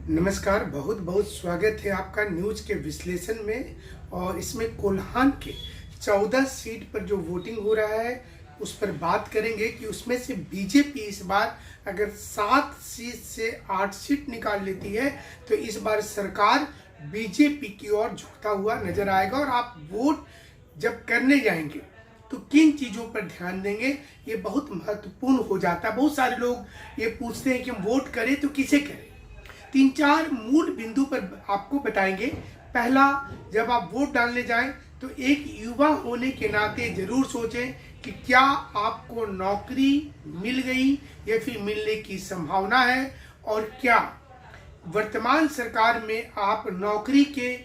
नमस्कार, बहुत बहुत स्वागत है आपका न्यूज के विश्लेषण में। और इसमें कोल्हान के 14 सीट पर जो वोटिंग हो रहा है उस पर बात करेंगे कि उसमें से बीजेपी इस बार अगर 7 सीट से 8 सीट निकाल लेती है तो इस बार सरकार बीजेपी की ओर झुकता हुआ नजर आएगा। और आप वोट जब करने जाएंगे तो किन चीज़ों पर ध्यान देंगे ये बहुत महत्वपूर्ण हो जाता है। बहुत सारे लोग ये पूछते हैं कि हम वोट करें तो किसे करें। 3-4 मूल बिंदु पर आपको बताएंगे। पहला, जब आप वोट डालने जाएं तो एक युवा होने के नाते जरूर सोचें कि क्या आपको नौकरी मिल गई या फिर मिलने की संभावना है, और क्या वर्तमान सरकार में आप नौकरी के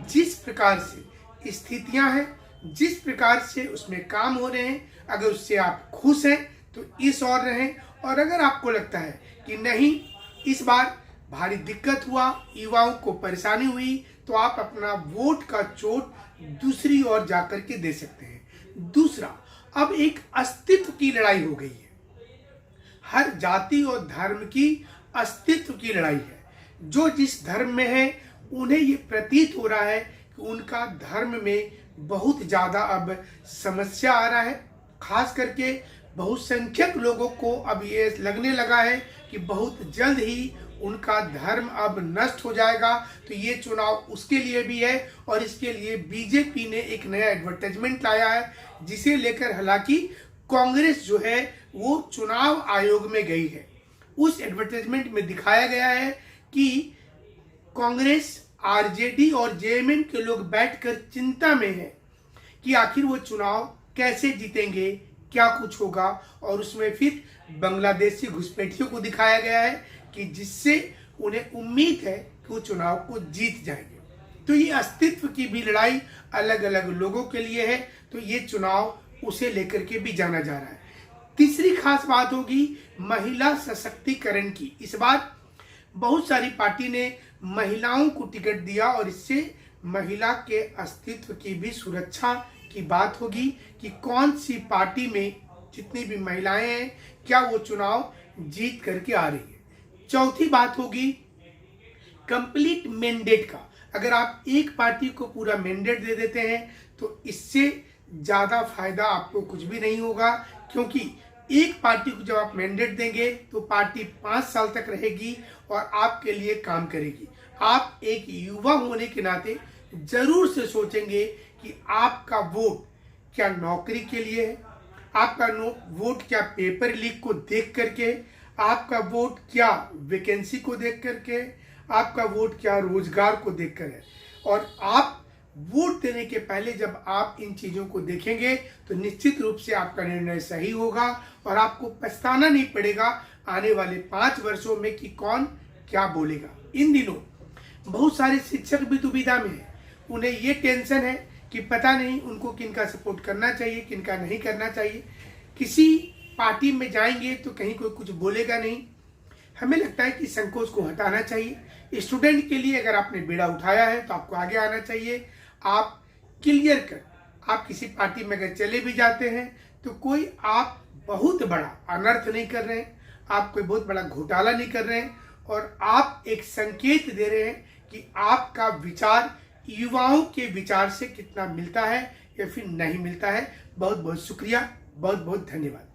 जिस प्रकार से स्थितियां हैं, जिस प्रकार से उसमें काम हो रहे हैं, अगर उससे आप खुश हैं तो इस ओर रहें। और अगर आपको लगता है कि नहीं, इस बार भारी दिक्कत हुआ, युवाओं को परेशानी हुई, तो आप अपना वोट का चोट दूसरी ओर जाकर के दे सकते हैं। दूसरा, अब एक अस्तित्व की लड़ाई हो गई है। हर जाति और धर्म की अस्तित्व की लड़ाई है। जो जिस धर्म में है उन्हें ये प्रतीत हो रहा है कि उनका धर्म में बहुत ज्यादा अब समस्या आ रहा है। खास करके बहुसंख्यक लोगों को अब ये लगने लगा है कि बहुत जल्द ही उनका धर्म अब नष्ट हो जाएगा। तो ये चुनाव उसके लिए भी है, और इसके लिए बीजेपी ने एक नया एडवर्टाइजमेंट लाया है, जिसे लेकर हालांकि कांग्रेस जो है वो चुनाव आयोग में गई है। उस एडवर्टाइजमेंट में दिखाया गया है कि कांग्रेस, आरजेडी और जेएमएम के लोग बैठकर चिंता में है कि आखिर वो चुनाव कैसे जीतेंगे, क्या कुछ होगा। और उसमें फिर बांग्लादेशी घुसपैठियों को दिखाया गया है कि जिससे उन्हें उम्मीद है कि वो चुनाव को जीत जाएंगे। तो ये अस्तित्व की भी लड़ाई अलग अलग लोगों के लिए है, तो ये चुनाव उसे लेकर के भी जाना जा रहा है। तीसरी खास बात होगी महिला सशक्तिकरण की। इस बार बहुत सारी पार्टी ने महिलाओं को टिकट दिया, और इससे महिला के अस्तित्व की भी सुरक्षा की बात होगी कि कौन सी पार्टी में जितनी भी महिलाएं हैं क्या वो चुनाव जीत करके आ रही है। चौथी बात होगी कंप्लीट मैंडेट का। अगर आप एक पार्टी को पूरा मैंडेट दे देते हैं तो इससे ज्यादा फायदा आपको कुछ भी नहीं होगा, क्योंकि एक पार्टी को जब आप मैंडेट देंगे तो पार्टी 5 साल तक रहेगी और आपके लिए काम करेगी। आप एक युवा होने के नाते जरूर से सोचेंगे कि आपका वोट क्या नौकरी के लिए है, आपका वोट क्या पेपर लीक को देख करके, आपका वोट क्या वैकेंसी को देख करके, आपका वोट क्या रोजगार को देख कर है। और आप वोट देने के पहले जब आप इन चीजों को देखेंगे तो निश्चित रूप से आपका निर्णय सही होगा, और आपको पछताना नहीं पड़ेगा आने वाले 5 वर्षों में कि कौन क्या बोलेगा। इन दिनों बहुत सारे शिक्षक भी दुविधा में है। उन्हें ये टेंशन है कि पता नहीं उनको किनका सपोर्ट करना चाहिए, किनका नहीं करना चाहिए। किसी पार्टी में जाएंगे तो कहीं कोई कुछ बोलेगा नहीं। हमें लगता है कि संकोच को हटाना चाहिए। स्टूडेंट के लिए अगर आपने बेड़ा उठाया है तो आपको आगे आना चाहिए। आप क्लियर कर, आप किसी पार्टी में अगर चले भी जाते हैं तो कोई आप बहुत बड़ा अनर्थ नहीं कर रहे हैं, आप कोई बहुत बड़ा घोटाला नहीं कर रहे हैं, और आप एक संकेत दे रहे हैं कि आपका विचार युवाओं के विचार से कितना मिलता है या फिर नहीं मिलता है। बहुत बहुत शुक्रिया, बहुत बहुत धन्यवाद।